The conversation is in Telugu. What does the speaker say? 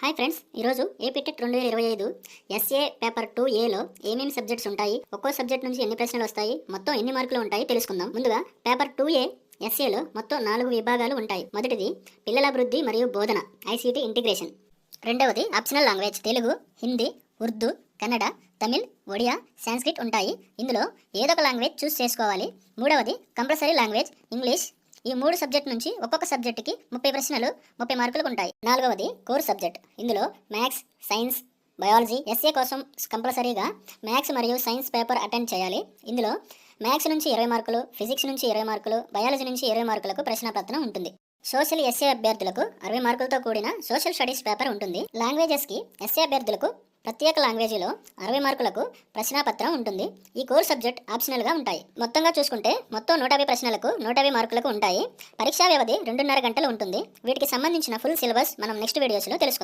హాయ్ ఫ్రెండ్స్, ఈరోజు ఏపీ టెట్ 2025 ఎస్ఏ పేపర్ 2ఏలో ఏమేమి సబ్జెక్ట్స్ ఉంటాయి, ఒక్కో సబ్జెక్ట్ నుంచి ఎన్ని ప్రశ్నలు వస్తాయి, మొత్తం ఎన్ని మార్కులు ఉంటాయి తెలుసుకుందాం. ముందుగా పేపర్ 2ఏ ఎస్ఏలో మొత్తం 4 విభాగాలు ఉంటాయి. మొదటిది పిల్లల అభివృద్ధి మరియు బోధన, ఐసీటీ ఇంటిగ్రేషన్. రెండవది optional language, Telugu, Hindi, Urdu, Kannada, Tamil, Odia, Sanskrit ఉంటాయి. ఇందులో ఏదొక లాంగ్వేజ్ చూస్ చేసుకోవాలి. మూడవది కంపల్సరీ లాంగ్వేజ్, ఇంగ్లీష్. ఈ 3 సబ్జెక్ట్ నుంచి ఒక్కొక్క సబ్జెక్టుకి 30 ప్రశ్నలు 30 మార్కులకు ఉంటాయి. నాలుగవది కోర్ సబ్జెక్ట్, ఇందులో మ్యాథ్స్, సైన్స్, బయాలజీ. ఎస్ఏ కోసం కంపల్సరీగా మ్యాథ్స్ మరియు సైన్స్ పేపర్ అటెండ్ చేయాలి. ఇందులో మ్యాథ్స్ నుంచి 20 మార్కులు, ఫిజిక్స్ నుంచి 20 మార్కులు, బయాలజీ నుంచి 20 మార్కులకు ప్రశ్నపత్రం ఉంటుంది. సోషల్ ఎస్ఏ అభ్యర్థులకు 60 మార్కులతో కూడిన సోషల్ స్టడీస్ పేపర్ ఉంటుంది. లాంగ్వేజెస్కి ఎస్ఏ అభ్యర్థులకు ప్రత్యేక లాంగ్వేజీలో 60 మార్కులకు ప్రశ్నాపత్రం ఉంటుంది. ఈ కోర్ సబ్జెక్ట్ ఆప్షనల్గా ఉంటాయి. మొత్తంగా చూసుకుంటే మొత్తం 150 ప్రశ్నలకు 150 మార్కులకు ఉంటాయి. పరీక్షా వ్యవధి 2.5 గంటలు ఉంటుంది. వీటికి సంబంధించిన ఫుల్ సిలబస్ మనం నెక్స్ట్ వీడియోస్లో తెలుసుకుందాం.